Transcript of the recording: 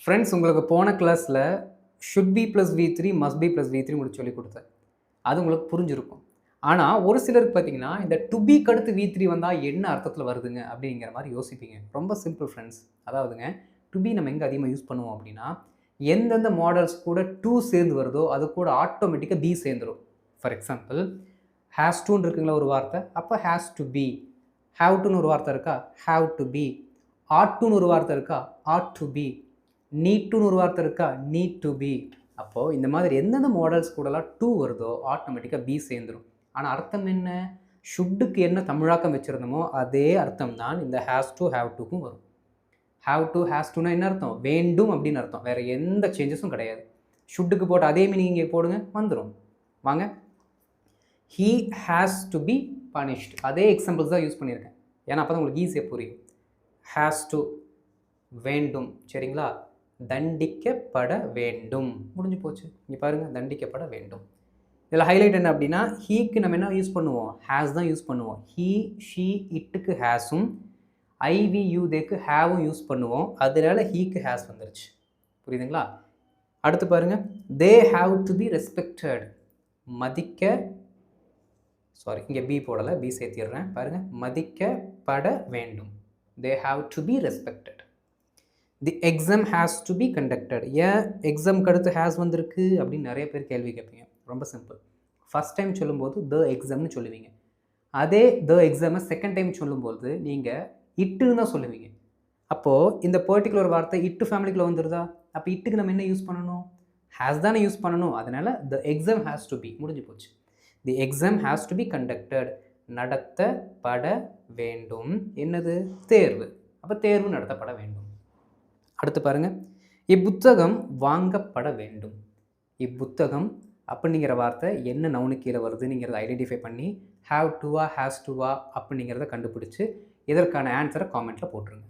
Friends, உங்களுக்கு போன கிளாஸில் should be plus V3 must be plus V3 உங்களுக்கு சொல்லிக் கொடுத்தேன். அது உங்களுக்கு புரிஞ்சிருக்கும். ஆனால் ஒரு சிலருக்கு பார்த்தீங்கன்னா, இந்த டு பிக்கு அடுத்து V3 வந்தால் என்ன அர்த்தத்தில் வருதுங்க அப்படிங்கிற மாதிரி யோசிப்பீங்க. ரொம்ப சிம்பிள் ஃப்ரெண்ட்ஸ். அதாவதுங்க, டு பி நம்ம எங்கே அதிகமாக யூஸ் பண்ணுவோம் அப்படின்னா, எந்தெந்த மாடல்ஸ் கூட டூ சேர்ந்து வருதோ அது கூட ஆட்டோமேட்டிக்காக பி சேர்ந்துடும். ஃபார் எக்ஸாம்பிள், ஹேஸ் டூன்னு இருக்குங்களா ஒரு வார்த்தை, அப்போ ஹேஸ் டு பி. ஹேவ் டுன்னு ஒரு வார்த்தை இருக்கா, ஹேவ் டு பி. ஆட் டுன்னு ஒரு வார்த்தை இருக்கா, ஆட் டு பி. நீட் டுன்னு ஒரு வார்த்தை இருக்கா, நீட் டு பி. அப்போது இந்த மாதிரி எந்தெந்த மாடல்ஸ் கூடலாம் டூ வருதோ ஆட்டோமேட்டிக்காக பி சேர்ந்துடும். ஆனால் அர்த்தம் என்ன? ஷுட்டுக்கு என்ன தமிழாக்கம் வச்சுருந்தோமோ அதே அர்த்தம் தான் இந்த ஹேஸ் டு ஹேவ் டுக்கும் வரும். ஹேவ் டு ஹேஸ் டுனா என்ன அர்த்தம்? வேண்டும் அப்படின்னு அர்த்தம். வேறு எந்த சேஞ்சஸும் கிடையாது. ஷுட்டுக்கு போட்டு அதே மீனிங் இங்கே போடுங்க, வந்துடும். வாங்க, he has to B punished. அதே எக்ஸாம்பிள்ஸ் தான் யூஸ் பண்ணியிருக்கேன். ஏன்னா அப்போ தான் உங்களுக்கு ஈஸியாக புரியும். ஹேஸ் டு வேண்டும், சரிங்களா? தண்டிக்கப்பட வேண்டும், முடிஞ்சு போச்சு. இங்கே பாருங்கள், தண்டிக்கப்பட வேண்டும். இதில் ஹைலைட் என்ன அப்படின்னா, ஹீக்கு நம்ம என்ன யூஸ் பண்ணுவோம்? ஹேஸ் தான் யூஸ் பண்ணுவோம். ஹீ, ஷீ, இட்டுக்கு ஹேஸும், ஐவி, யூ, தேக்கு ஹேவும் யூஸ் பண்ணுவோம். அதனால ஹீக்கு ஹேஸ் வந்துருச்சு. புரியுதுங்களா? அடுத்து பாருங்கள், they have to be respected. மதிக்க, சாரி இங்கே பி போடலை, பி சேர்த்திடுறேன். பாருங்கள், மதிக்கப்பட வேண்டும். They have to be respected. The exam has to be conducted. ஏன் எக்ஸாம்க்கு அடுத்து ஹேஸ் வந்திருக்கு அப்படின்னு நிறைய பேர் கேள்வி கேட்பீங்க. ரொம்ப சிம்பிள். ஃபஸ்ட் டைம் சொல்லும்போது த எக்ஸாம்னு சொல்லுவீங்க. அதே த எக்ஸாமை செகண்ட் டைம் சொல்லும்போது நீங்கள் இட்டுன்னு தான் சொல்லுவீங்க. அப்போது இந்த பர்டிகுலர் வார்த்தை இட்டு ஃபேமிலிக்குள்ளே வந்துடுதா? அப்போ இட்டுக்கு நம்ம என்ன யூஸ் பண்ணணும்? ஹேஸ் தானே யூஸ் பண்ணணும். அதனால் the exam has to be, முடிஞ்சு போச்சு. The exam has to be conducted. நடத்தப்பட வேண்டும். என்னது? தேர்வு. அப்போ தேர்வு நடத்தப்பட வேண்டும். அடுத்து பாருங்கள், இப்புத்தகம் வாங்கப்பட வேண்டும். இப்புத்தகம் அப்படிங்கிற வார்த்தை என்ன நவுனு கீழே வருதுங்கிறத ஐடென்டிஃபை பண்ணி ஹேவ் டுவா ஹேஸ் டுவா அப்படிங்கிறத கண்டுபிடிச்சி இதற்கான ஆன்சரை காமெண்ட்டில் போட்டுருங்க.